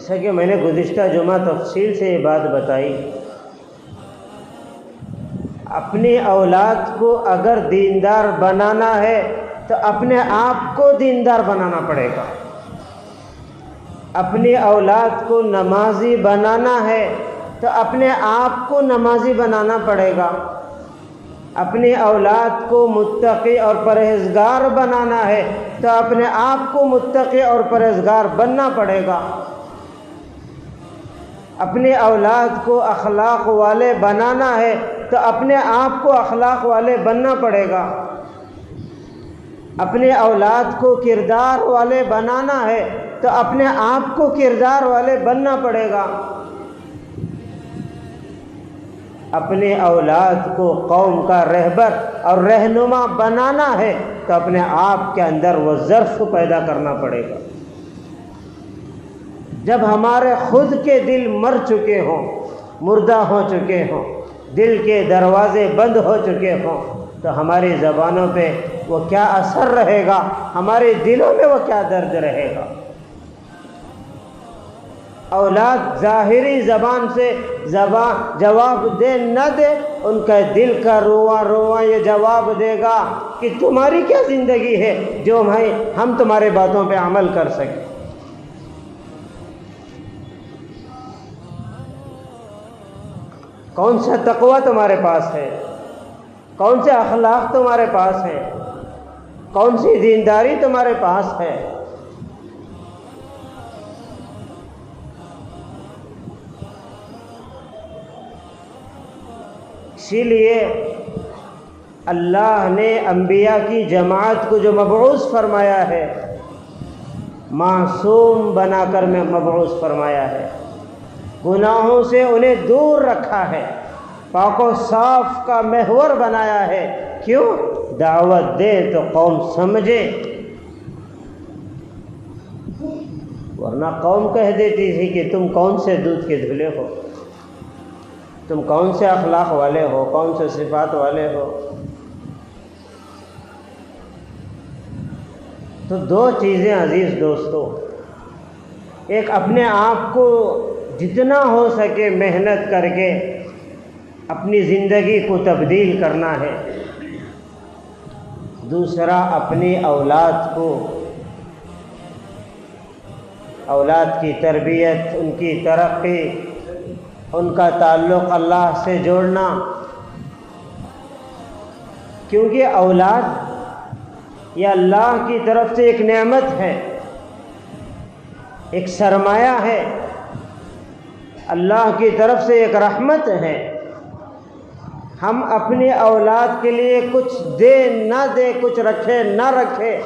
جیسا کہ میں نے گزشتہ جمعہ تفصیل سے یہ بات بتائی، اپنی اولاد کو اگر دیندار بنانا ہے تو اپنے آپ کو دیندار بنانا پڑے گا۔ اپنی اولاد کو نمازی بنانا ہے تو اپنے آپ کو نمازی بنانا پڑے گا۔ اپنی اولاد کو متقی اور پرہیزگار بنانا ہے تو اپنے آپ کو متقی اور پرہیزگار بننا پڑے گا۔ اپنی اولاد کو اخلاق والے بنانا ہے تو اپنے آپ کو اخلاق والے بننا پڑے گا۔ اپنے اولاد کو کردار والے بنانا ہے تو اپنے آپ کو کردار والے بننا پڑے گا۔ اپنے اولاد کو قوم کا رہبر اور رہنما بنانا ہے تو اپنے آپ کے اندر وہ ظرف پیدا کرنا پڑے گا۔ جب ہمارے خود کے دل مر چکے ہوں، مردہ ہو چکے ہوں، دل کے دروازے بند ہو چکے ہوں، تو ہماری زبانوں پہ وہ کیا اثر رہے گا، ہمارے دلوں میں وہ کیا درد رہے گا۔ اولاد ظاہری زبان سے جواب دے نہ دے، ان کا دل کا رواں رواں یہ جواب دے گا کہ تمہاری کیا زندگی ہے جو ہم تمہارے باتوں پہ عمل کر سکیں۔ کون سا تقویٰ تمہارے پاس ہے، کون سے اخلاق تمہارے پاس ہے، کون سی دینداری تمہارے پاس ہے۔ اسی لیے اللہ نے انبیاء کی جماعت کو جو مبعوث فرمایا ہے، معصوم بنا کر میں مبعوث فرمایا ہے، گناہوں سے انہیں دور رکھا ہے، پاک و صاف کا محور بنایا ہے۔ کیوں؟ دعوت دے تو قوم سمجھے، ورنہ قوم کہہ دیتی تھی کہ تم کون سے دودھ کے دھلے ہو، تم کون سے اخلاق والے ہو، کون سے صفات والے ہو۔ تو دو چیزیں عزیز دوستو، ایک اپنے آپ کو جتنا ہو سکے محنت کر کے اپنی زندگی کو تبدیل کرنا ہے، دوسرا اپنی اولاد کو، اولاد کی تربیت، ان کی ترقی، ان کا تعلق اللہ سے جوڑنا، کیونکہ اولاد یہ اللہ کی طرف سے ایک نعمت ہے، ایک سرمایہ ہے، اللہ کی طرف سے ایک رحمت ہے۔ ہم اپنی اولاد کے لیے کچھ دے نہ دے، کچھ رکھے نہ رکھے،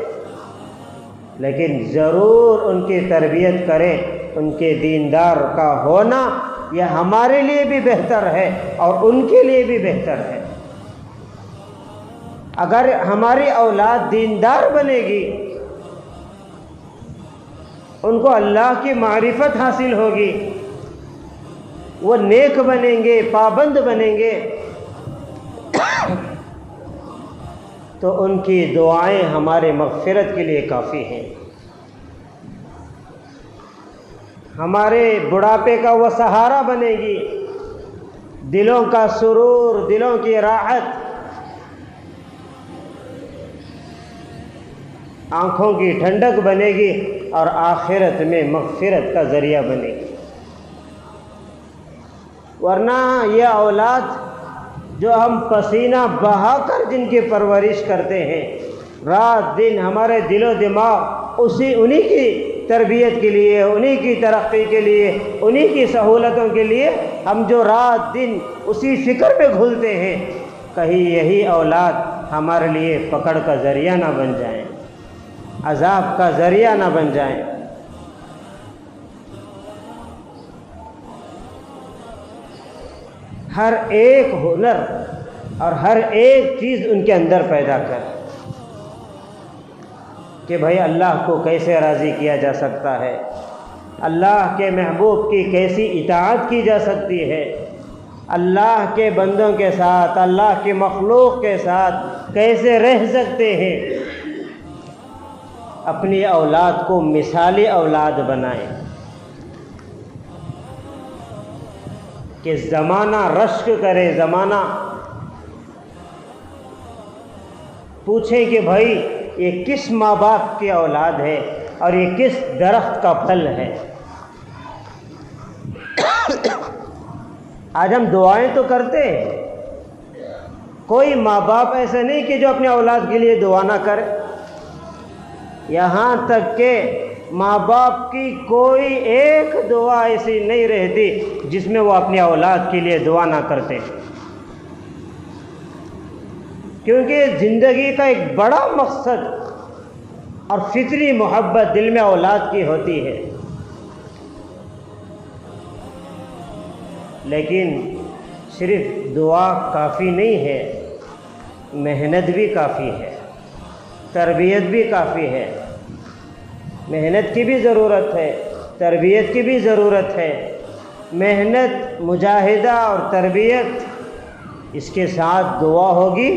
لیکن ضرور ان کی تربیت کریں۔ ان کے دیندار کا ہونا یہ ہمارے لیے بھی بہتر ہے اور ان کے لیے بھی بہتر ہے۔ اگر ہماری اولاد دیندار بنے گی، ان کو اللہ کی معرفت حاصل ہوگی، وہ نیک بنیں گے، پابند بنیں گے، تو ان کی دعائیں ہمارے مغفرت کے لیے کافی ہیں۔ ہمارے بڑھاپے کا وہ سہارا بنے گی، دلوں کا سرور، دلوں کی راحت، آنکھوں کی ٹھنڈک بنے گی اور آخرت میں مغفرت کا ذریعہ بنے گی۔ ورنہ یہ اولاد جو ہم پسینہ بہا کر جن کی پرورش کرتے ہیں، رات دن ہمارے دل و دماغ انہی کی تربیت کے لیے، انہی کی ترقی کے لیے، انہی کی سہولتوں کے لیے ہم جو رات دن اسی فکر میں گھلتے ہیں، کہیں یہی اولاد ہمارے لیے پکڑ کا ذریعہ نہ بن جائیں، عذاب کا ذریعہ نہ بن جائیں۔ ہر ایک ہنر اور ہر ایک چیز ان کے اندر پیدا کر کہ بھائی اللہ کو کیسے راضی کیا جا سکتا ہے، اللہ کے محبوب کی کیسی اطاعت کی جا سکتی ہے، اللہ کے بندوں کے ساتھ، اللہ کی مخلوق کے ساتھ کیسے رہ سکتے ہیں۔ اپنی اولاد کو مثالی اولاد بنائیں، کہ زمانہ رشک کرے، زمانہ پوچھیں کہ بھائی یہ کس ماں باپ کی اولاد ہے اور یہ کس درخت کا پھل ہے۔ آج ہم دعائیں تو کرتے ہیں، کوئی ماں باپ ایسا نہیں کہ جو اپنے اولاد کے لیے دعا نہ کرے، یہاں تک کہ ماں باپ کی کوئی ایک دعا ایسی نہیں رہتی جس میں وہ اپنی اولاد کے لیے دعا نہ کرتے، کیونکہ زندگی کا ایک بڑا مقصد اور فطری محبت دل میں اولاد کی ہوتی ہے۔ لیکن صرف دعا کافی نہیں ہے، محنت بھی کافی ہے، تربیت بھی کافی ہے۔ محنت کی بھی ضرورت ہے، تربیت کی بھی ضرورت ہے۔ محنت، مجاہدہ اور تربیت، اس کے ساتھ دعا ہوگی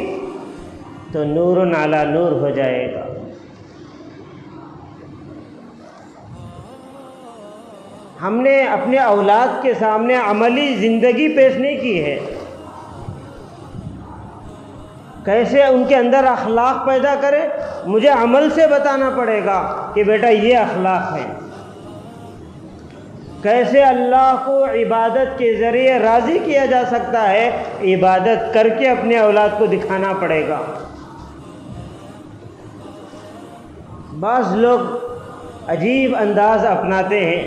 تو نور علی نور ہو جائے گا۔ ہم نے اپنے اولاد کے سامنے عملی زندگی پیش نہیں کی ہے، کیسے ان کے اندر اخلاق پیدا کرے، مجھے عمل سے بتانا پڑے گا کہ بیٹا یہ اخلاق ہے۔ کیسے اللہ کو عبادت کے ذریعے راضی کیا جا سکتا ہے، عبادت کر کے اپنے اولاد کو دکھانا پڑے گا۔ بعض لوگ عجیب انداز اپناتے ہیں،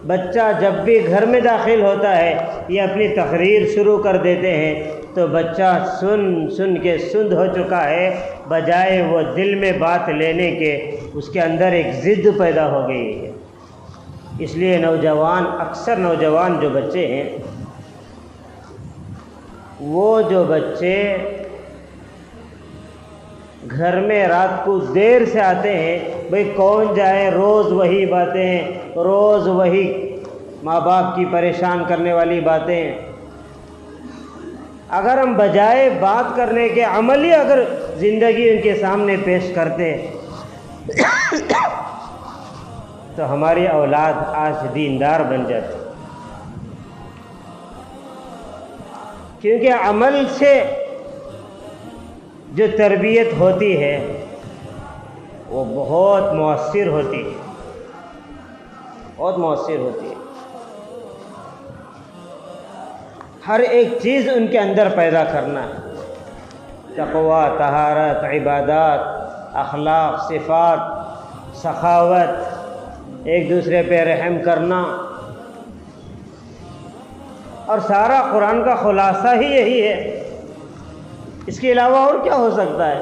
بچہ جب بھی گھر میں داخل ہوتا ہے یہ اپنی تقریر شروع کر دیتے ہیں تو بچہ سن کے سند ہو چکا ہے، بجائے وہ دل میں بات لینے کے اس کے اندر ایک ضد پیدا ہو گئی ہے۔ اس لیے اکثر نوجوان جو بچے ہیں، وہ جو بچے گھر میں رات کو دیر سے آتے ہیں، بھئی کون جائے، روز وہی باتیں، روز وہی ماں باپ کی پریشان کرنے والی باتیں۔ اگر ہم بجائے بات کرنے کے عملی اگر زندگی ان کے سامنے پیش کرتے تو ہماری اولاد آج دیندار بن جاتی، کیونکہ عمل سے جو تربیت ہوتی ہے وہ بہت مؤثر ہوتی ہے، بہت مؤثر ہوتی ہے۔ ہر ایک چیز ان کے اندر پیدا کرنا ہے، تقویٰ، طہارت، عبادات، اخلاق، صفات، سخاوت، ایک دوسرے پہ رحم کرنا، اور سارا قرآن کا خلاصہ ہی یہی ہے۔ اس کے علاوہ اور کیا ہو سکتا ہے؟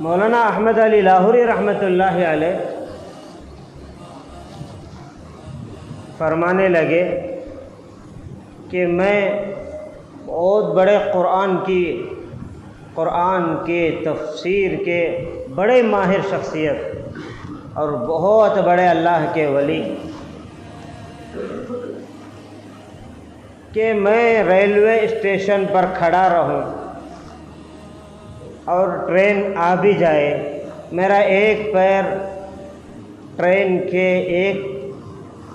مولانا احمد علی لاہوری رحمۃ اللہ علیہ فرمانے لگے کہ میں بہت بڑے قرآن کے تفسیر کے بڑے ماہر شخصیت اور بہت بڑے اللہ کے ولی، کہ میں ریلوے اسٹیشن پر کھڑا رہوں اور ٹرین آ بھی جائے، میرا ایک پیر ٹرین کے ایک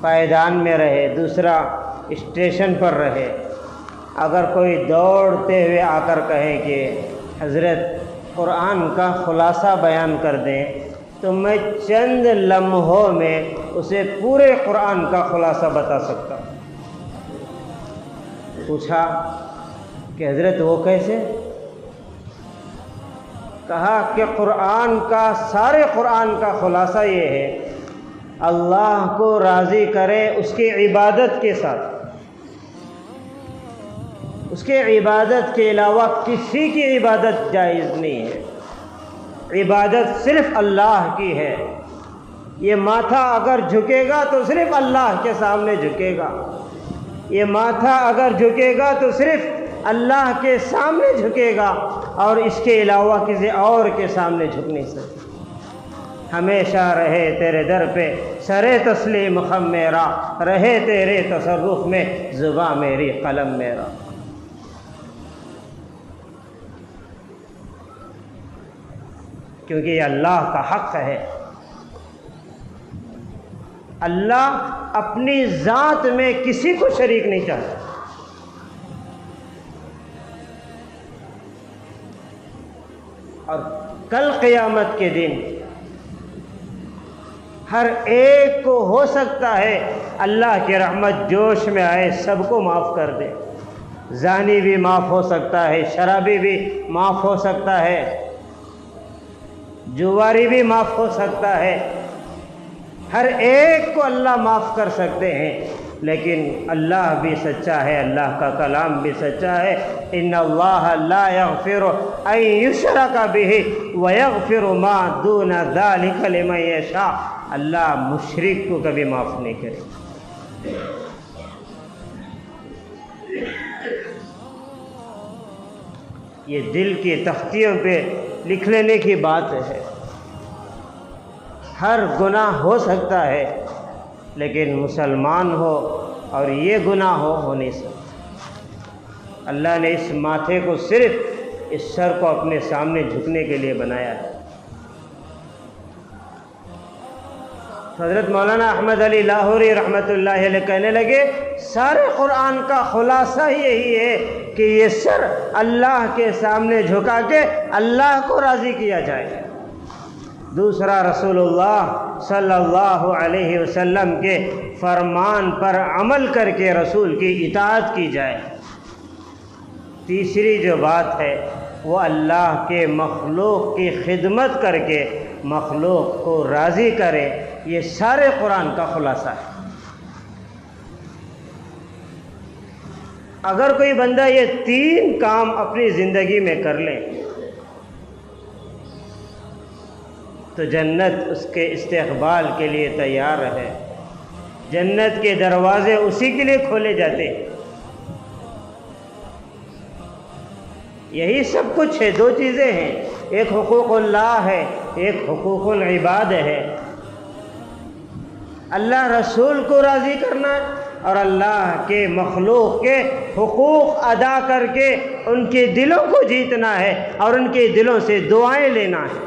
پائیدان میں رہے، دوسرا اسٹیشن پر رہے، اگر کوئی دوڑتے ہوئے آ کر کہے کہ حضرت قرآن کا خلاصہ بیان کر دیں، تو میں چند لمحوں میں اسے پورے قرآن کا خلاصہ بتا سکتا ہوں۔ پوچھا کہ حضرت وہ کیسے؟ کہا کہ سارے قرآن کا خلاصہ یہ ہے، اللہ کو راضی کرے اس کی عبادت کے ساتھ، اس کے عبادت کے علاوہ کسی کی عبادت جائز نہیں ہے، عبادت صرف اللہ کی ہے۔ یہ ماتھا اگر جھکے گا تو صرف اللہ کے سامنے جھکے گا، یہ ماتھا اگر جھکے گا تو صرف اللہ کے سامنے جھکے گا، اور اس کے علاوہ کسی اور کے سامنے جھک نہیں سکتا۔ ہمیشہ رہے تیرے در پہ سرے تسلیم خم میرا، رہے تیرے تصرف میں زباں میری قلم میرا۔ کیونکہ یہ اللہ کا حق ہے، اللہ اپنی ذات میں کسی کو شریک نہیں چاہتا۔ اور کل قیامت کے دن ہر ایک کو ہو سکتا ہے اللہ کی رحمت جوش میں آئے، سب کو معاف کر دے۔ زانی بھی معاف ہو سکتا ہے، شرابی بھی معاف ہو سکتا ہے، جواری بھی معاف ہو سکتا ہے، ہر ایک کو اللہ معاف کر سکتے ہیں، لیکن اللہ بھی سچا ہے، اللہ کا کلام بھی سچا ہے۔ ان اللہ لا یغفر ان یشرک بہ ویغفر ما دون ذلک لمن یشاء، اللہ مشرک کو کبھی معاف نہیں کرے۔ یہ دل کی تختیوں پہ لکھ لینے کی بات ہے۔ ہر گناہ ہو سکتا ہے، لیکن مسلمان ہو اور یہ گناہ ہو نہیں سکتا۔ اللہ نے اس ماتھے کو صرف اس سر کو اپنے سامنے جھکنے کے لیے بنایا ہے۔ حضرت مولانا احمد علی لاہوری رحمۃ اللہ علیہ کہنے لگے سارے قرآن کا خلاصہ یہی ہے کہ یہ سر اللہ کے سامنے جھکا کے اللہ کو راضی کیا جائے۔ دوسرا رسول اللہ صلی اللہ علیہ وسلم کے فرمان پر عمل کر کے رسول کی اطاعت کی جائے۔ تیسری جو بات ہے وہ اللہ کے مخلوق کی خدمت کر کے مخلوق کو راضی کرے۔ یہ سارے قرآن کا خلاصہ ہے۔ اگر کوئی بندہ یہ تین کام اپنی زندگی میں کر لے تو جنت اس کے استقبال کے لیے تیار ہے، جنت کے دروازے اسی کے لیے کھولے جاتے ہیں۔ یہی سب کچھ ہے، دو چیزیں ہیں، ایک حقوق اللہ ہے، ایک حقوق العباد ہے۔ اللہ رسول کو راضی کرنا اور اللہ کے مخلوق کے حقوق ادا کر کے ان کے دلوں کو جیتنا ہے اور ان کے دلوں سے دعائیں لینا ہے۔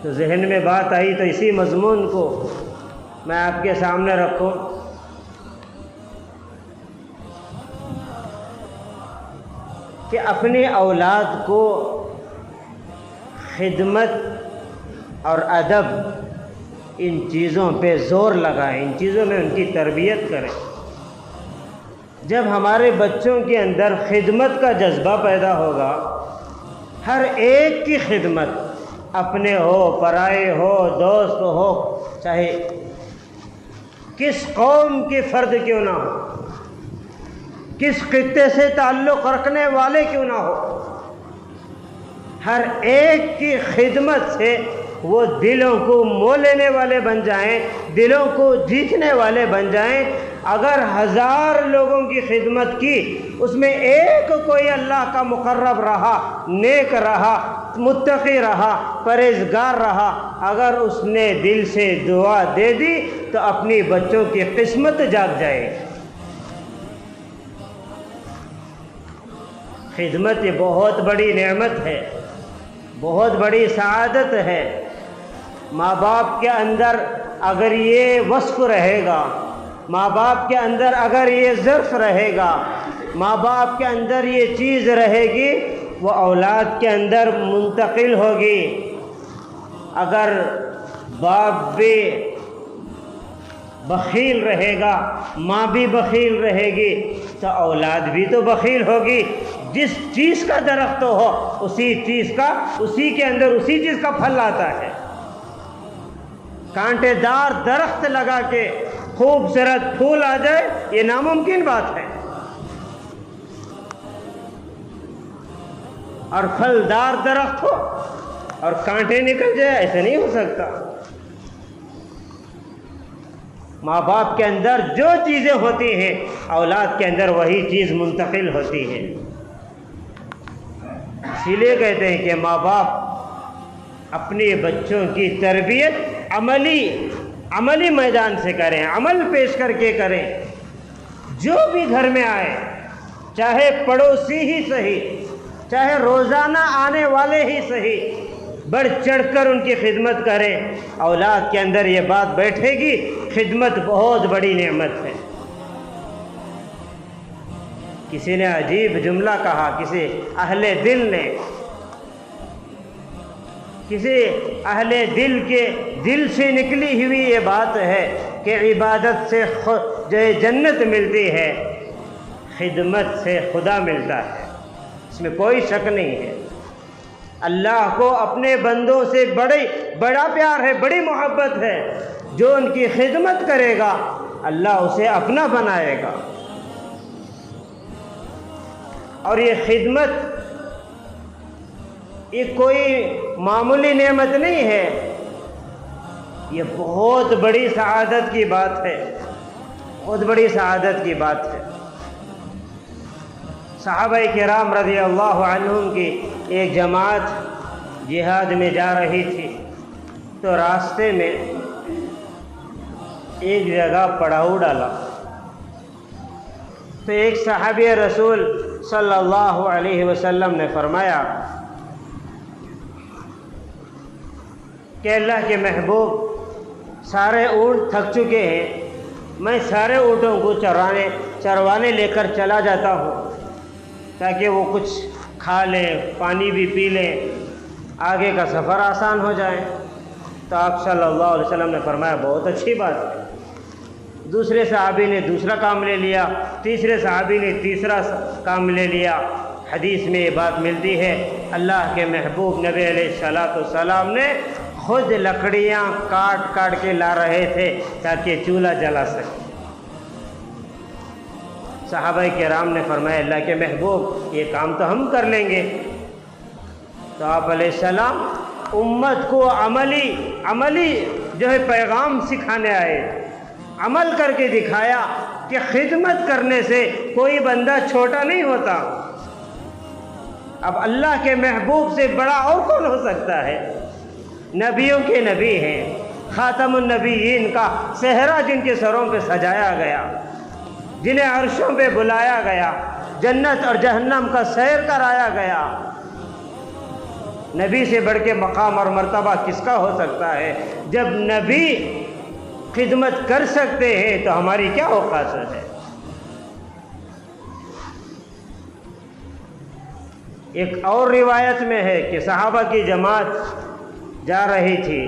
تو ذہن میں بات آئی تو اسی مضمون کو میں آپ کے سامنے رکھوں۔ کہ اپنی اولاد کو خدمت اور ادب ان چیزوں پہ زور لگائیں، ان چیزوں میں ان کی تربیت کریں۔ جب ہمارے بچوں کے اندر خدمت کا جذبہ پیدا ہوگا، ہر ایک کی خدمت، اپنے ہو، پرائے ہو، دوست ہو، چاہے کس قوم کے فرد کیوں نہ ہو، کس خطے سے تعلق رکھنے والے کیوں نہ ہو، ہر ایک کی خدمت سے وہ دلوں کو مول لینے والے بن جائیں، دلوں کو جیتنے والے بن جائیں۔ اگر 1000 لوگوں کی خدمت کی، اس میں ایک کوئی اللہ کا مقرب رہا، نیک رہا، متقی رہا، پرہیزگار رہا، اگر اس نے دل سے دعا دے دی تو اپنی بچوں کی قسمت جاگ جائے۔ خدمت یہ بہت بڑی نعمت ہے، بہت بڑی سعادت ہے۔ ماں باپ کے اندر اگر یہ وصف رہے گا، ماں باپ کے اندر اگر یہ ظرف رہے گا، ماں باپ کے اندر یہ چیز رہے گی، وہ اولاد کے اندر منتقل ہوگی۔ اگر باپ بھی بخیل رہے گا، ماں بھی بخیل رہے گی، تو اولاد بھی تو بخیل ہوگی۔ جس چیز کا درخت ہو اسی چیز کا پھل آتا ہے۔ کانٹے دار درخت لگا کے خوبصورت پھول آ جائے، یہ ناممکن بات ہے، اور پھلدار درخت ہو اور کانٹے نکل جائے، ایسا نہیں ہو سکتا۔ ماں باپ کے اندر جو چیزیں ہوتی ہیں اولاد کے اندر وہی چیز منتقل ہوتی ہے۔ اسی لیے کہتے ہیں کہ ماں باپ اپنے بچوں کی تربیت عملی میدان سے کریں، عمل پیش کر کے کریں۔ جو بھی گھر میں آئے، چاہے پڑوسی ہی صحیح، چاہے روزانہ آنے والے ہی صحیح، بڑھ چڑھ کر ان کی خدمت کریں، اولاد کے اندر یہ بات بیٹھے گی خدمت بہت بڑی نعمت ہے۔ کسی نے عجیب جملہ کہا، کسی اہل دل کے دل سے نکلی ہوئی یہ بات ہے کہ عبادت سے جو جنت ملتی ہے، خدمت سے خدا ملتا ہے، اس میں کوئی شک نہیں ہے۔ اللہ کو اپنے بندوں سے بڑا پیار ہے، بڑی محبت ہے۔ جو ان کی خدمت کرے گا اللہ اسے اپنا بنائے گا۔ اور یہ خدمت یہ کوئی معمولی نعمت نہیں ہے، یہ بہت بڑی سعادت کی بات ہے، بہت بڑی سعادت کی بات ہے۔ صحابہ کرام رضی اللہ عنہم کی ایک جماعت جہاد میں جا رہی تھی، تو راستے میں ایک جگہ پڑاؤ ڈالا، تو ایک صحابی رسول صلی اللہ علیہ وسلم نے فرمایا کہ اللہ کے محبوب، سارے اونٹ تھک چکے ہیں، میں سارے اونٹوں کو چروانے لے کر چلا جاتا ہوں تاکہ وہ کچھ کھا لیں، پانی بھی پی لیں، آگے کا سفر آسان ہو جائے۔ تو آپ صلی اللہ علیہ وسلم نے فرمایا بہت اچھی بات ہے۔ دوسرے صحابی نے دوسرا کام لے لیا، تیسرے صحابی نے تیسرا کام لے لیا۔ حدیث میں یہ بات ملتی ہے اللہ کے محبوب نبی علیہ الصلوۃ والسلام نے خود لکڑیاں کاٹ کے لا رہے تھے تاکہ چولہا جلا سکے۔ صحابہ کرام نے فرمایا اللہ کے محبوب یہ کام تو ہم کر لیں گے۔ تو آپ علیہ السلام امت کو عملی جو ہے پیغام سکھانے آئے، عمل کر کے دکھایا کہ خدمت کرنے سے کوئی بندہ چھوٹا نہیں ہوتا۔ اب اللہ کے محبوب سے بڑا اور کون ہو سکتا ہے؟ نبیوں کے نبی ہیں، خاتم النبیین کا صحرا جن کے سروں پہ سجایا گیا، جنہیں عرشوں پہ بلایا گیا، جنت اور جہنم کا سیر کرایا گیا۔ نبی سے بڑھ کے مقام اور مرتبہ کس کا ہو سکتا ہے؟ جب نبی خدمت کر سکتے ہیں تو ہماری کیا اوقات ہے؟ ایک اور روایت میں ہے کہ صحابہ کی جماعت جا رہی تھی،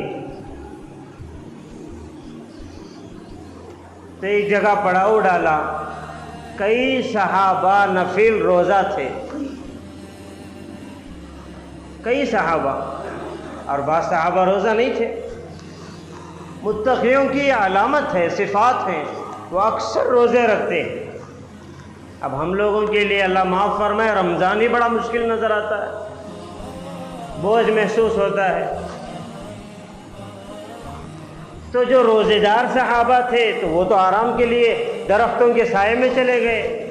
تو ایک جگہ پڑاؤ ڈالا، کئی صحابہ نفل روزہ تھے، کئی صحابہ، اور بعض صحابہ روزہ نہیں تھے۔ متقیوں کی علامت ہے، صفات ہیں، وہ اکثر روزے رکھتے ہیں۔ اب ہم لوگوں کے لیے اللہ معاف فرمائے رمضان ہی بڑا مشکل نظر آتا ہے، بوجھ محسوس ہوتا ہے۔ تو جو روزے دار صحابہ تھے تو وہ تو آرام کے لیے درختوں کے سائے میں چلے گئے،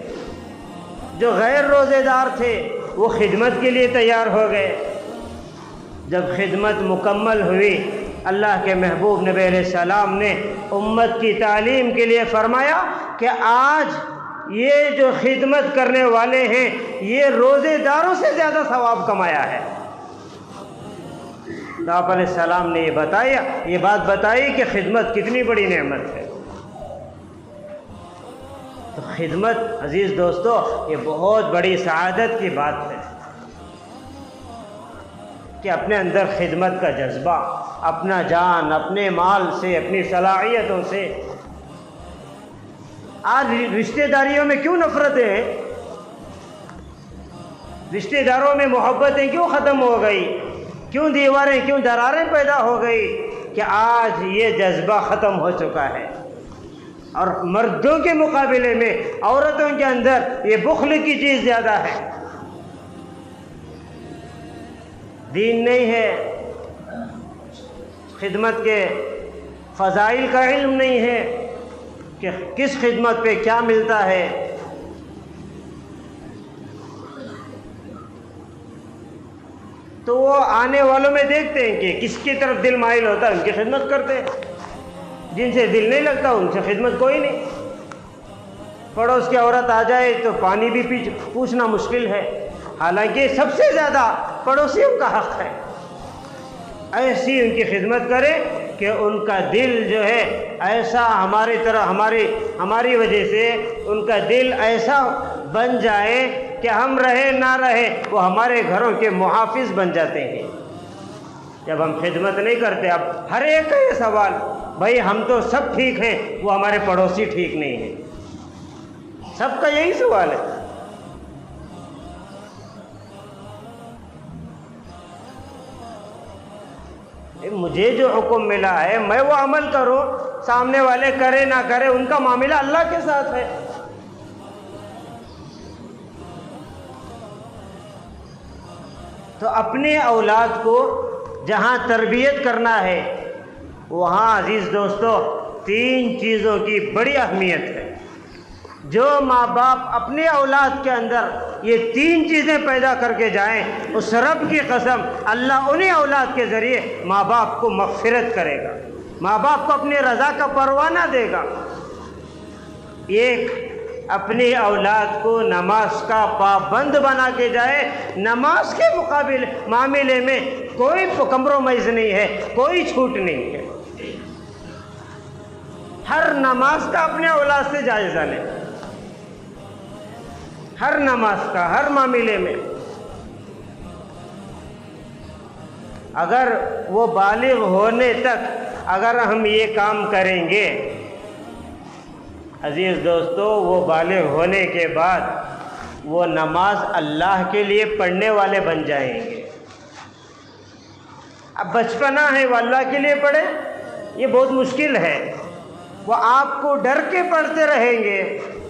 جو غیر روزے دار تھے وہ خدمت کے لیے تیار ہو گئے۔ جب خدمت مکمل ہوئی، اللہ کے محبوب نبی علیہ السلام نے امت کی تعلیم کے لیے فرمایا کہ آج یہ جو خدمت کرنے والے ہیں یہ روزے داروں سے زیادہ ثواب کمایا ہے۔ تو آپ علیہ السلام نے یہ بات بتائی کہ خدمت کتنی بڑی نعمت ہے۔ تو خدمت عزیز دوستو یہ بہت بڑی سعادت کی بات ہے کہ اپنے اندر خدمت کا جذبہ، اپنا جان، اپنے مال سے، اپنی صلاحیتوں سے۔ آج رشتہ داریوں میں کیوں نفرتیں ہیں؟ رشتہ داروں میں محبتیں کیوں ختم ہو گئی؟ کیوں دیواریں، کیوں دراریں پیدا ہو گئی؟ کہ آج یہ جذبہ ختم ہو چکا ہے، اور مردوں کے مقابلے میں عورتوں کے اندر یہ بخل کی چیز زیادہ ہے۔ دین نہیں ہے، خدمت کے فضائل کا علم نہیں ہے کہ کس خدمت پہ کیا ملتا ہے۔ تو وہ آنے والوں میں دیکھتے ہیں کہ کس کی طرف دل مائل ہوتا ہے ان کی خدمت کرتے ہیں، جن سے دل نہیں لگتا ان سے خدمت کوئی نہیں۔ پڑوس کی عورت آ جائے تو پانی بھی پوچھنا مشکل ہے، حالانکہ سب سے زیادہ پڑوسیوں کا حق ہے۔ ایسی ان کی خدمت کریں کہ ان کا دل جو ہے ایسا ہماری طرح ہماری وجہ سے ان کا دل ایسا بن جائے کہ ہم رہے نہ رہے وہ ہمارے گھروں کے محافظ بن جاتے ہیں۔ جب ہم خدمت نہیں کرتے، اب ہر ایک کا یہ سوال، بھائی ہم تو سب ٹھیک ہیں، وہ ہمارے پڑوسی ٹھیک نہیں ہیں، سب کا یہی سوال ہے۔ مجھے جو حکم ملا ہے میں وہ عمل کروں، سامنے والے کرے نہ کرے ان کا معاملہ اللہ کے ساتھ ہے۔ تو اپنے اولاد کو جہاں تربیت کرنا ہے وہاں عزیز دوستو 3 چیزوں کی بڑی اہمیت ہے۔ جو ماں باپ اپنے اولاد کے اندر یہ 3 چیزیں پیدا کر کے جائیں، اس رب کی قسم اللہ انہیں اولاد کے ذریعے ماں باپ کو مغفرت کرے گا، ماں باپ کو اپنی رضا کا پروانہ دے گا۔ ایک، اپنی اولاد کو نماز کا پابند بنا کے جائے، نماز کے مقابل معاملے میں کوئی کمپرومائز نہیں ہے، کوئی چھوٹ نہیں ہے۔ ہر نماز کا اپنے اولاد سے جائزہ لیں، ہر نماز کا، ہر معاملے میں۔ اگر وہ بالغ ہونے تک اگر ہم یہ کام کریں گے عزیز دوستو، وہ بالغ ہونے کے بعد وہ نماز اللہ کے لیے پڑھنے والے بن جائیں گے۔ اب بچپنا ہے وہ اللہ کے لیے پڑھے، یہ بہت مشکل ہے۔ وہ آپ کو ڈر کے پڑھتے رہیں گے،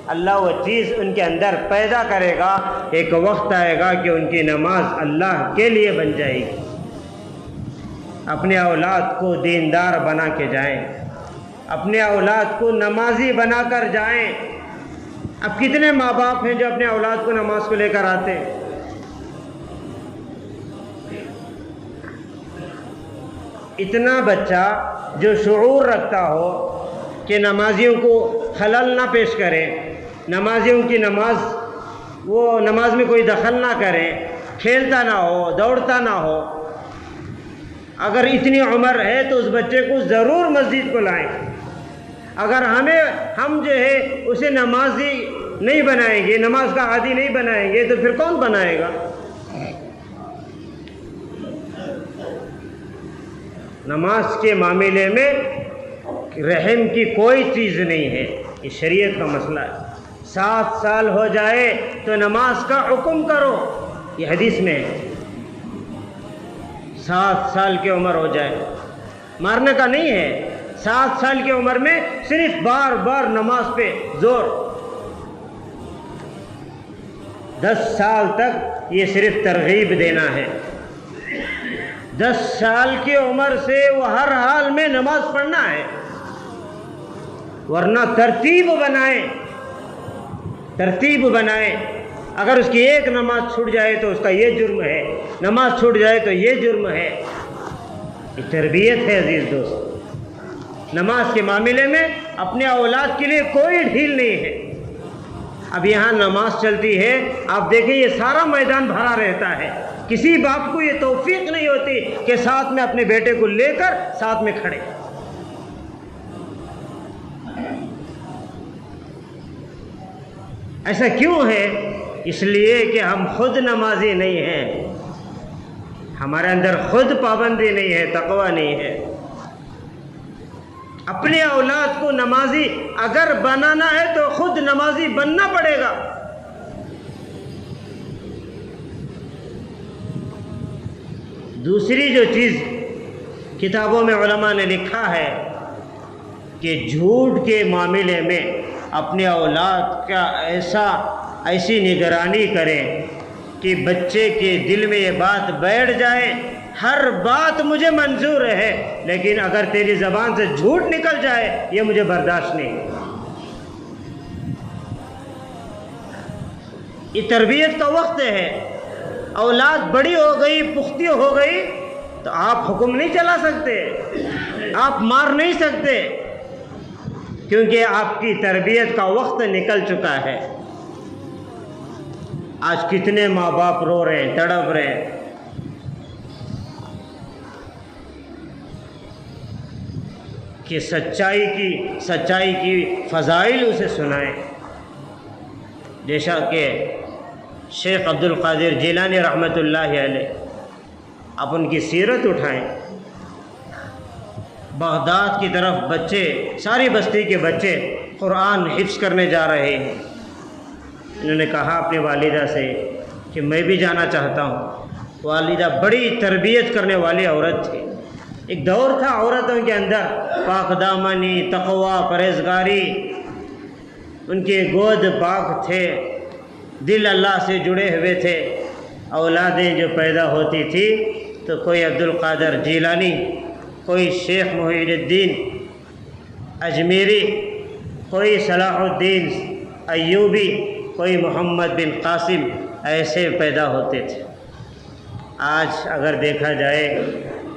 اللہ وہ چیز ان کے اندر پیدا کرے گا، ایک وقت آئے گا کہ ان کی نماز اللہ کے لیے بن جائے گی۔ اپنے اولاد کو دیندار بنا کے جائیں، اپنے اولاد کو نمازی بنا کر جائیں۔ اب کتنے ماں باپ ہیں جو اپنے اولاد کو نماز کو لے کر آتے ہیں؟ اتنا بچہ جو شعور رکھتا ہو کہ نمازیوں کو خلل نہ پیش کرے، نمازیوں کی نماز وہ نماز میں کوئی دخل نہ کرے، کھیلتا نہ ہو، دوڑتا نہ ہو، اگر اتنی عمر ہے تو اس بچے کو ضرور مسجد کو لائیں۔ اگر ہم جو ہے اسے نمازی نہیں بنائیں گے، نماز کا عادی نہیں بنائیں گے تو پھر کون بنائے گا؟ نماز کے معاملے میں رحم کی کوئی چیز نہیں ہے، یہ شریعت کا مسئلہ ہے۔ 7 سال ہو جائے تو نماز کا حکم کرو، یہ حدیث میں ہے۔ 7 سال کی عمر ہو جائے، مارنے کا نہیں ہے، 7 سال کی عمر میں صرف بار بار نماز پہ زور۔ 10 سال تک یہ صرف ترغیب دینا ہے۔ 10 سال کی عمر سے وہ ہر حال میں نماز پڑھنا ہے، ورنہ ترتیب بنائیں۔ اگر اس کی ایک نماز چھوٹ جائے تو اس کا یہ جرم ہے، نماز چھوٹ جائے تو یہ جرم ہے۔ یہ تربیت ہے عزیز دوست۔ نماز کے معاملے میں اپنے اولاد کے لیے کوئی ڈھیل نہیں ہے۔ اب یہاں نماز چلتی ہے، آپ دیکھیں یہ سارا میدان بھرا رہتا ہے، کسی باپ کو یہ توفیق نہیں ہوتی کہ ساتھ میں اپنے بیٹے کو لے کر ساتھ میں کھڑے۔ ایسا کیوں ہے؟ اس لیے کہ ہم خود نمازی نہیں ہیں، ہمارے اندر خود پابندی نہیں ہے، تقوی نہیں ہے۔ اپنے اولاد کو نمازی اگر بنانا ہے تو خود نمازی بننا پڑے گا۔ دوسری جو چیز کتابوں میں علماء نے لکھا ہے کہ جھوٹ کے معاملے میں اپنے اولاد کا ایسی نگرانی کریں کہ بچے کے دل میں یہ بات بیٹھ جائے، ہر بات مجھے منظور ہے لیکن اگر تیری زبان سے جھوٹ نکل جائے یہ مجھے برداشت نہیں۔ یہ تربیت کا وقت ہے۔ اولاد بڑی ہو گئی، پختہ ہو گئی تو آپ حکم نہیں چلا سکتے، آپ مار نہیں سکتے، کیونکہ آپ کی تربیت کا وقت نکل چکا ہے۔ آج کتنے ماں باپ رو رہے ہیں، تڑپ رہے ہیں۔ کہ سچائی کی فضائل اسے سنائیں، جیسا کہ شیخ عبد القادر جیلانی رحمۃ اللہ علیہ، آپ ان کی سیرت اٹھائیں۔ بغداد کی طرف بچے، ساری بستی کے بچے قرآن حفظ کرنے جا رہے ہیں۔ انہوں نے کہا اپنی والدہ سے کہ میں بھی جانا چاہتا ہوں۔ والدہ بڑی تربیت کرنے والی عورت تھی۔ ایک دور تھا عورتوں کے اندر پاک دامنی، تقوی، پرہیزگاری، ان کے گود پاک تھے، دل اللہ سے جڑے ہوئے تھے۔ اولادیں جو پیدا ہوتی تھی تو کوئی عبد القادر جیلانی، کوئی شیخ محی الدین اجمیری، کوئی صلاح الدین ایوبی، کوئی محمد بن قاسم، ایسے پیدا ہوتے تھے۔ آج اگر دیکھا جائے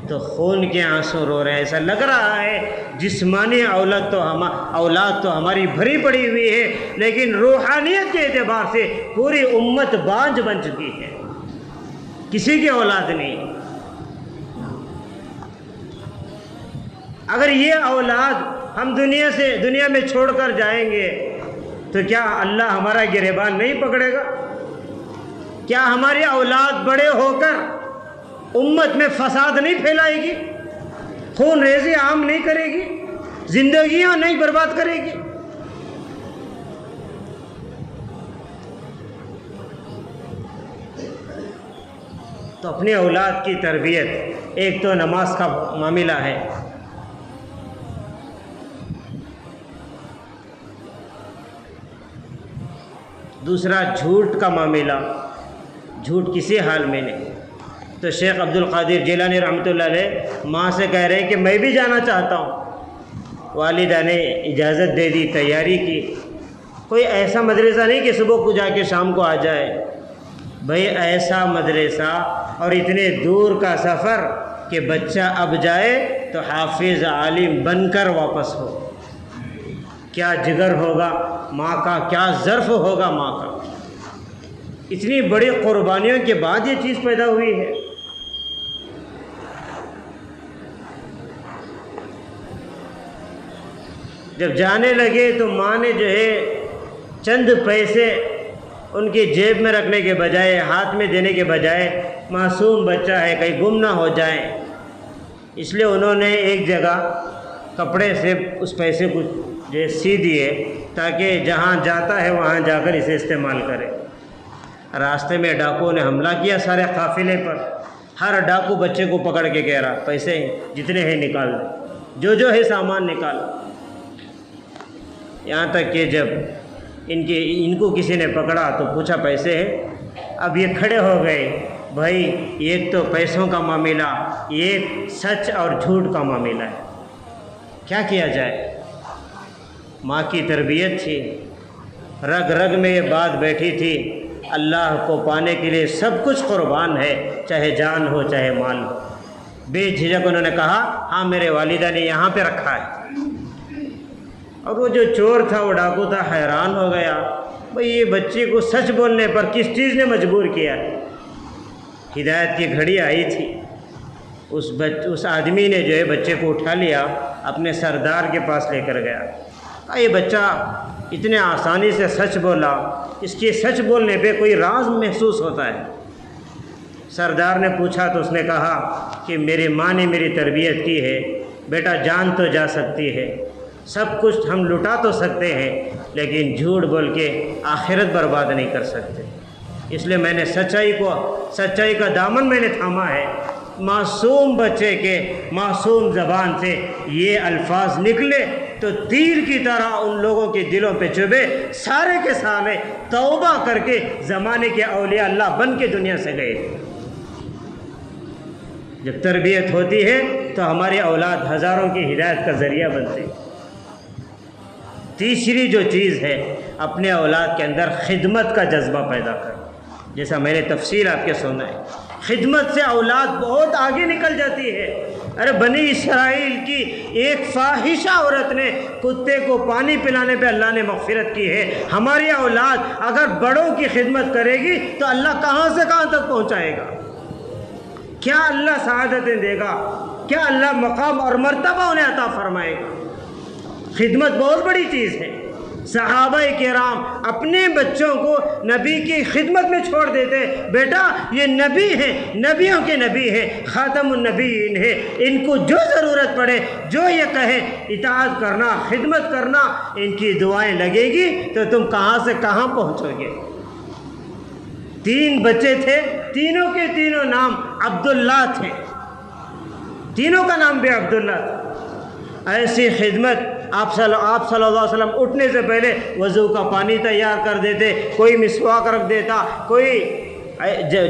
تو خون کے آنسو رو رہے ہیں۔ ایسا لگ رہا ہے جسمانی اولاد تو ہماری بھری پڑی ہوئی ہے، لیکن روحانیت کے اعتبار سے پوری امت بانجھ بن چکی ہے، کسی کی اولاد نہیں۔ اگر یہ اولاد ہم دنیا میں چھوڑ کر جائیں گے تو کیا اللہ ہمارا گریبان نہیں پکڑے گا؟ کیا ہماری اولاد بڑے ہو کر امت میں فساد نہیں پھیلائے گی، خون ریزی عام نہیں کرے گی، زندگیاں نہیں برباد کرے گی؟ تو اپنی اولاد کی تربیت، ایک تو نماز کا معاملہ ہے، دوسرا جھوٹ کا معاملہ، جھوٹ کسی حال میں نہیں۔ تو شیخ عبد القادر جیلانی رحمۃ اللہ علیہ ماں سے کہہ رہے ہیں کہ میں بھی جانا چاہتا ہوں۔ والدہ نے اجازت دے دی، تیاری کی۔ کوئی ایسا مدرسہ نہیں کہ صبح کو جا کے شام کو آ جائے، بھئی ایسا مدرسہ اور اتنے دور کا سفر کہ بچہ اب جائے تو حافظ عالم بن کر واپس ہو۔ کیا جگر ہوگا ماں کا، کیا ظرف ہوگا ماں کا۔ اتنی بڑی قربانیوں کے بعد یہ چیز پیدا ہوئی ہے۔ جب جانے لگے تو ماں نے جو ہے چند پیسے ان کی جیب میں رکھنے کے بجائے، ہاتھ میں دینے کے بجائے، معصوم بچہ ہے کہیں گم نہ ہو جائے، اس لیے انہوں نے ایک جگہ کپڑے سے اس پیسے کو جو سی دیے تاکہ جہاں جاتا ہے وہاں جا کر اسے استعمال کرے۔ راستے میں ڈاکوؤں نے حملہ کیا سارے قافلے پر۔ ہر ڈاکو بچے کو پکڑ کے کہہ رہا پیسے جتنے ہیں نکال دے، جو ہے سامان نکال۔ یہاں تک کہ جب ان کو کسی نے پکڑا تو پوچھا پیسے ہے؟ اب یہ کھڑے ہو گئے، بھائی ایک تو پیسوں کا معاملہ، ایک سچ اور جھوٹ کا معاملہ ہے، کیا کیا جائے؟ ماں کی تربیت تھی، رگ رگ میں یہ بات بیٹھی تھی، اللہ کو پانے کے لیے سب کچھ قربان ہے، چاہے جان ہو چاہے مال ہو۔ بے جھجک انہوں نے کہا ہاں میرے والدہ نے یہاں پہ رکھا ہے۔ اور وہ جو چور تھا، وہ ڈاکو تھا، حیران ہو گیا، بھئی یہ بچے کو سچ بولنے پر کس چیز نے مجبور کیا ہے؟ ہدایت کی گھڑی آئی تھی، اس آدمی نے جو ہے بچے کو اٹھا لیا، اپنے سردار کے پاس لے کر گیا۔ یہ بچہ اتنے آسانی سے سچ بولا، اس کے سچ بولنے پہ کوئی راز محسوس ہوتا ہے۔ سردار نے پوچھا تو اس نے کہا کہ میری ماں نے میری تربیت کی ہے، بیٹا جان تو جا سکتی ہے، سب کچھ ہم لٹا تو سکتے ہیں، لیکن جھوٹ بول کے آخرت برباد نہیں کر سکتے، اس لیے میں نے سچائی کا دامن میں نے تھاما ہے۔ معصوم بچے کے معصوم زبان سے یہ الفاظ نکلے تو تیر کی طرح ان لوگوں کے دلوں پہ چبھے، سارے کے سارے توبہ کر کے زمانے کے اولیاء اللہ بن کے دنیا سے گئے۔ جب تربیت ہوتی ہے تو ہماری اولاد ہزاروں کی ہدایت کا ذریعہ بنتے۔ تیسری جو چیز ہے، اپنے اولاد کے اندر خدمت کا جذبہ پیدا کر، جیسا میں نے تفصیل آپ کے سنا ہے۔ خدمت سے اولاد بہت آگے نکل جاتی ہے۔ ارے بنی اسرائیل کی ایک فاحشہ عورت نے کتے کو پانی پلانے پہ اللہ نے مغفرت کی ہے۔ ہماری اولاد اگر بڑوں کی خدمت کرے گی تو اللہ کہاں سے کہاں تک پہنچائے گا؟ کیا اللہ سعادتیں دے گا؟ کیا اللہ مقام اور مرتبہ انہیں عطا فرمائے گا۔ خدمت بہت بڑی چیز ہے۔ صحابہ کرام اپنے بچوں کو نبی کی خدمت میں چھوڑ دیتے، بیٹا یہ نبی ہیں، نبیوں کے نبی ہیں، خاتم النبیین ہیں، ان کو جو ضرورت پڑے، جو یہ کہیں اطاعت کرنا، خدمت کرنا، ان کی دعائیں لگے گی تو تم کہاں سے کہاں پہنچو گے۔ 3 بچے تھے، تینوں کے تینوں نام عبداللہ تھے، تینوں کا نام بھی عبداللہ تھا۔ ایسی خدمت آپ صلی اللہ علیہ وسلم اٹھنے سے پہلے وضو کا پانی تیار کر دیتے، کوئی مسواک رکھ دیتا، کوئی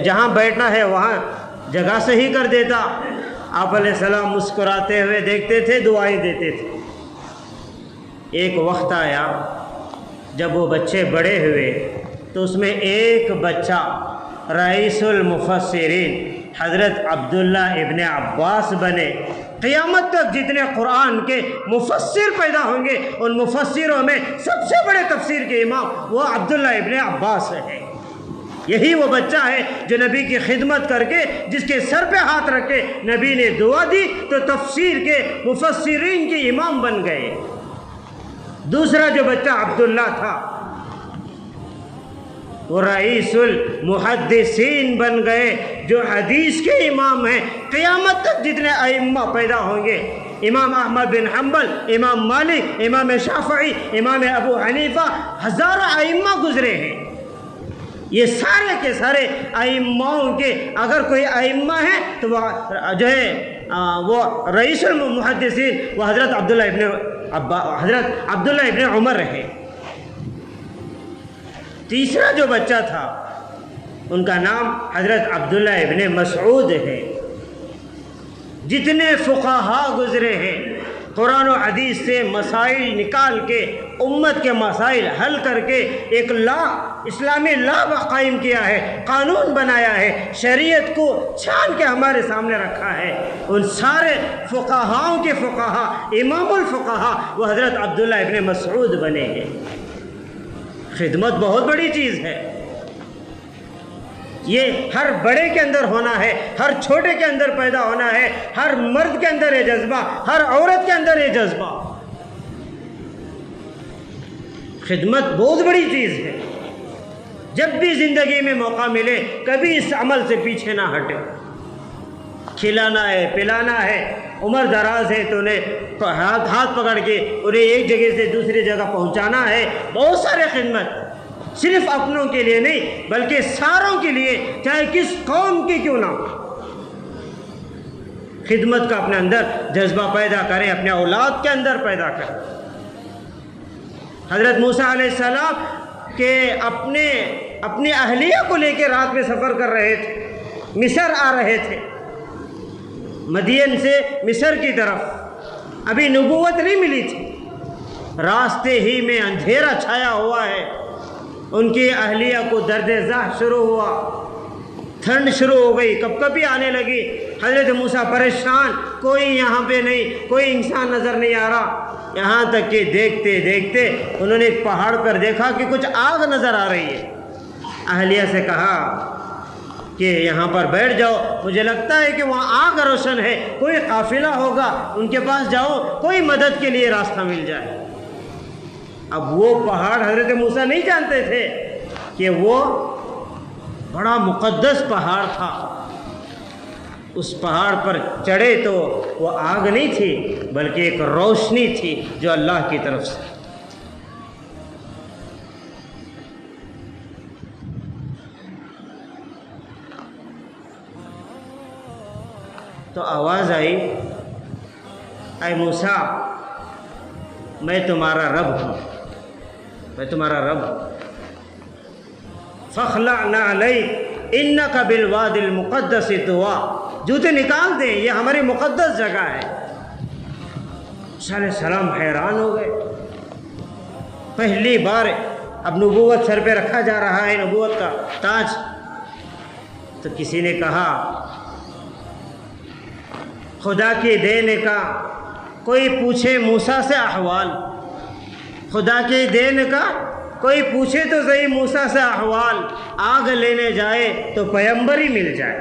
جہاں بیٹھنا ہے وہاں جگہ صحیح کر دیتا۔ آپ علیہ السلام مسکراتے ہوئے دیکھتے تھے، دعائیں دیتے تھے۔ ایک وقت آیا جب وہ بچے بڑے ہوئے تو اس میں ایک بچہ رئیس المفسرین حضرت عبداللہ ابن عباس بنے۔ قیامت تک جتنے قرآن کے مفسر پیدا ہوں گے ان مفسروں میں سب سے بڑے تفسیر کے امام وہ عبداللہ ابن عباس ہے۔ یہی وہ بچہ ہے جو نبی کی خدمت کر کے جس کے سر پہ ہاتھ رکھ کے نبی نے دعا دی تو تفسیر کے مفسرین کے امام بن گئے۔ دوسرا جو بچہ عبداللہ تھا وہ رئیس المحدثین بن گئے، جو حدیث کے امام ہیں۔ قیامت تک جتنے ائمہ پیدا ہوں گے، امام احمد بن حنبل، امام مالک، امام شافعی، امام ابو حنیفہ، ہزاروں ائمہ گزرے ہیں۔ یہ سارے کے سارے ائماؤں کے اگر کوئی ائمہ ہیں تو وہ جو ہے وہ رئیس المحدثین وہ حضرت عبداللہ ابن عمر رہے۔ تیسرا جو بچہ تھا ان کا نام حضرت عبداللہ ابن مسعود ہے۔ جتنے فقہا گزرے ہیں قرآن و حدیث سے مسائل نکال کے امت کے مسائل حل کر کے ایک لا اسلامی لا قائم کیا ہے، قانون بنایا ہے، شریعت کو چھان کے ہمارے سامنے رکھا ہے، ان سارے فقہاؤں کے فقہا امام الفقہا وہ حضرت عبداللہ ابن مسعود بنے ہیں۔ خدمت بہت بڑی چیز ہے، یہ ہر بڑے کے اندر ہونا ہے، ہر چھوٹے کے اندر پیدا ہونا ہے، ہر مرد کے اندر یہ جذبہ، ہر عورت کے اندر یہ جذبہ۔ خدمت بہت بڑی چیز ہے، جب بھی زندگی میں موقع ملے کبھی اس عمل سے پیچھے نہ ہٹے۔ کھلانا ہے، پلانا ہے، عمر دراز ہے تو انہیں ہاتھ پکڑ کے انہیں ایک جگہ سے دوسری جگہ پہنچانا ہے۔ بہت سارے خدمت صرف اپنوں کے لیے نہیں بلکہ ساروں کے لیے، چاہے کس قوم کی کیوں نہ ہو۔ خدمت کا اپنے اندر جذبہ پیدا کریں، اپنے اولاد کے اندر پیدا کریں۔ حضرت موسیٰ علیہ السلام کے اپنی اہلیہ کو لے کے رات میں سفر کر رہے تھے، مصر آ رہے تھے، مدین سے مصر کی طرف۔ ابھی نبوت نہیں ملی تھی، راستے ہی میں اندھیرا چھایا ہوا ہے۔ ان کی اہلیہ کو درد زاہ شروع ہوا، ٹھنڈ شروع ہو گئی، کپکپی آنے لگی۔ حضرت موسیٰ پریشان، کوئی یہاں پہ نہیں، کوئی انسان نظر نہیں آ رہا، یہاں تک کہ دیکھتے دیکھتے انہوں نے ایک پہاڑ پر دیکھا کہ کچھ آگ نظر آ رہی ہے۔ اہلیہ سے کہا کہ یہاں پر بیٹھ جاؤ، مجھے لگتا ہے کہ وہاں آگ روشن ہے، کوئی قافلہ ہوگا، ان کے پاس جاؤ، کوئی مدد کے لیے راستہ مل جائے۔ اب وہ پہاڑ حضرت موسیٰ نہیں جانتے تھے کہ وہ بڑا مقدس پہاڑ تھا۔ اس پہاڑ پر چڑھے تو وہ آگ نہیں تھی بلکہ ایک روشنی تھی جو اللہ کی طرف سے۔ تو آواز آئی، اے موسیٰ میں تمہارا رب ہوں، میں تمہارا رب ہوں۔ فَاخْلَعْ نَعْلَيْكَ إِنَّكَ بِالْوَادِ الْمُقَدَّسِ طُوًى، جوتے نکال دیں، یہ ہماری مقدس جگہ ہے۔ موسیٰ علیہ السلام حیران ہو گئے، پہلی بار اب نبوت سر پہ رکھا جا رہا ہے، نبوت کا تاج۔ تو کسی نے کہا خدا کی دین کا کوئی پوچھے موسیٰ سے احوال، خدا کی دین کا کوئی پوچھے تو صحیح موسیٰ سے احوال، آگ لینے جائے تو پیغمبر ہی مل جائے۔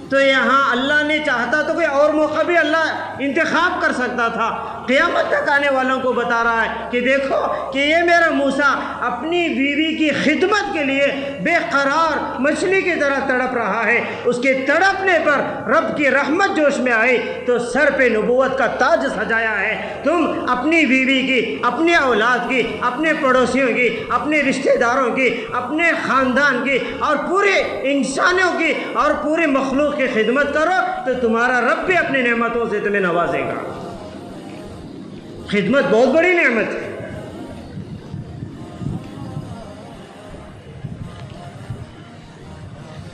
تو یہاں اللہ نے چاہتا تو کوئی اور موقع بھی اللہ انتخاب کر سکتا تھا۔ قیامت تک آنے والوں کو بتا رہا ہے کہ دیکھو کہ یہ میرا موسیٰ اپنی بیوی کی خدمت کے لیے بے قرار مچھلی کی طرح تڑپ رہا ہے۔ اس کے تڑپنے پر رب کی رحمت جوش میں آئی تو سر پہ نبوت کا تاج سجایا ہے۔ تم اپنی بیوی کی، اپنی اولاد کی، اپنے پڑوسیوں کی، اپنے رشتہ داروں کی، اپنے خاندان کی اور پورے انسانوں کی اور پورے مخلوق کی خدمت کرو تو تمہارا رب بھی اپنی نعمتوں سے تمہیں نوازے گا۔ خدمت بہت بڑی نعمت ہے۔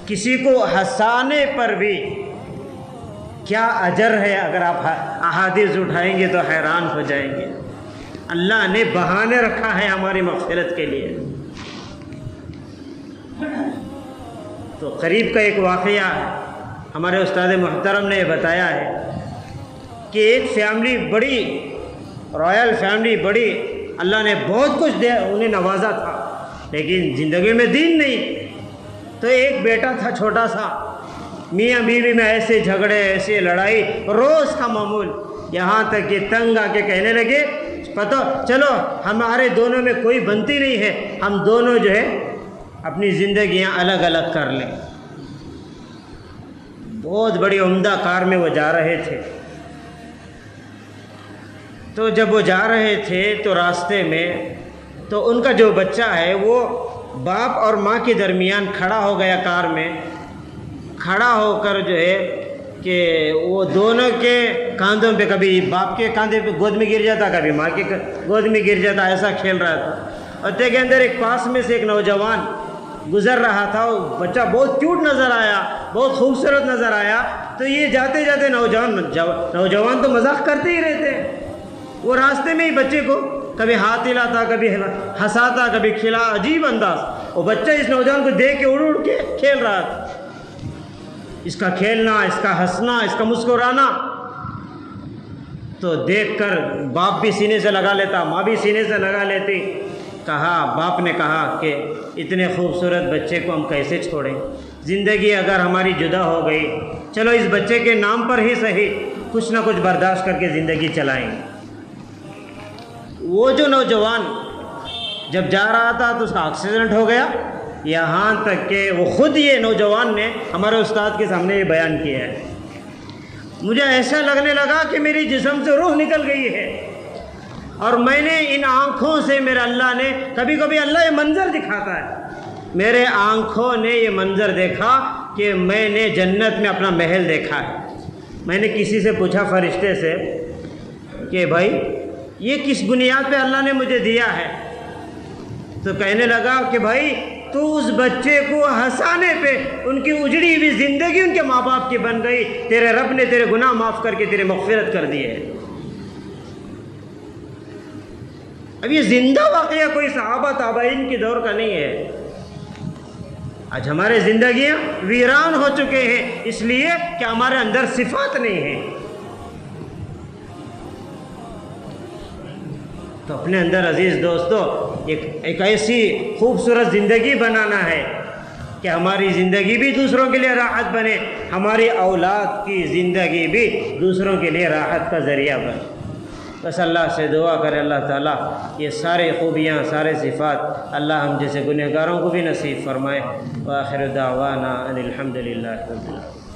کسی کو ہنسانے پر بھی کیا اجر ہے، اگر آپ احادیث اٹھائیں گے تو حیران ہو جائیں گے۔ اللہ نے بہانے رکھا ہے ہماری مغفرت کے لیے۔ تو قریب کا ایک واقعہ ہمارے استاد محترم نے بتایا ہے کہ ایک فیملی بڑی رائل فیملی، بڑی اللہ نے بہت کچھ دیا، انہیں نوازا تھا، لیکن زندگی میں دین نہیں۔ تو ایک بیٹا تھا چھوٹا سا، میاں بیوی میں ایسے جھگڑے، ایسے لڑائی روز کا معمول، یہاں تک کہ تنگ آ کے کہنے لگے پتہ چلو ہمارے دونوں میں کوئی بنتی نہیں ہے، ہم دونوں جو ہے اپنی زندگیاں الگ الگ کر لیں۔ بہت بڑی عمدہ کار میں وہ جا رہے تھے۔ تو جب وہ جا رہے تھے تو راستے میں تو ان کا جو بچہ ہے وہ باپ اور ماں کے درمیان کھڑا ہو گیا، کار میں کھڑا ہو کر جو ہے کہ وہ دونوں کے کاندھوں پہ، کبھی باپ کے کاندھے پہ گود میں گر جاتا، کبھی ماں کے گود میں گر جاتا، ایسا کھیل رہا تھا۔ راستے کے اندر ایک پاس میں سے ایک نوجوان گزر رہا تھا، وہ بچہ بہت کیوٹ نظر آیا، بہت خوبصورت نظر آیا۔ تو یہ جاتے جاتے نوجوان تو مذاق کرتے ہی رہتے، وہ راستے میں ہی بچے کو کبھی ہاتھ ہلاتا، کبھی ہنساتا، کبھی کھلا، عجیب انداز۔ وہ بچہ اس نوجوان کو دیکھ کے اڑ اڑ کے کھیل رہا تھا۔ اس کا کھیلنا، اس کا ہنسنا، اس کا مسکرانا تو دیکھ کر باپ بھی سینے سے لگا لیتا، ماں بھی سینے سے لگا لیتی۔ باپ نے کہا کہ اتنے خوبصورت بچے کو ہم کیسے چھوڑیں؟ زندگی اگر ہماری جدا ہو گئی، چلو اس بچے کے نام پر ہی صحیح کچھ نہ کچھ برداشت کر کے زندگی چلائیں۔ وہ جو نوجوان جب جا رہا تھا تو اس کا ایکسیڈنٹ ہو گیا، یہاں تک کہ وہ خود یہ نوجوان نے ہمارے استاد کے سامنے یہ بیان کیا ہے، مجھے ایسا لگنے لگا کہ میری جسم سے روح نکل گئی ہے، اور میں نے ان آنکھوں سے، میرے اللہ نے، کبھی کبھی اللہ یہ منظر دکھاتا ہے، میرے آنکھوں نے یہ منظر دیکھا کہ میں نے جنت میں اپنا محل دیکھا ہے۔ میں نے کسی سے پوچھا، فرشتے سے، کہ بھائی یہ کس بنیاد پہ اللہ نے مجھے دیا ہے؟ تو کہنے لگا کہ بھائی تو اس بچے کو ہنسانے پہ ان کی اجڑی ہوئی زندگی ان کے ماں باپ کی بن گئی، تیرے رب نے تیرے گناہ معاف کر کے تیرے مغفرت کر دی ہے۔ اب یہ زندہ واقعہ کوئی صحابہ تابعین کے دور کا نہیں ہے۔ آج ہمارے زندگیاں ویران ہو چکے ہیں اس لیے کہ ہمارے اندر صفات نہیں ہیں۔ تو اپنے اندر عزیز دوستو ایک ایسی خوبصورت زندگی بنانا ہے کہ ہماری زندگی بھی دوسروں کے لیے راحت بنے، ہماری اولاد کی زندگی بھی دوسروں کے لیے راحت کا ذریعہ بنے۔ بس اللہ سے دعا کرے اللہ تعالیٰ یہ سارے خوبیاں، سارے صفات اللہ ہم جیسے گنہگاروں کو بھی نصیب فرمائے۔ وآخر دعوانا ان الحمد للہ رب العالمین۔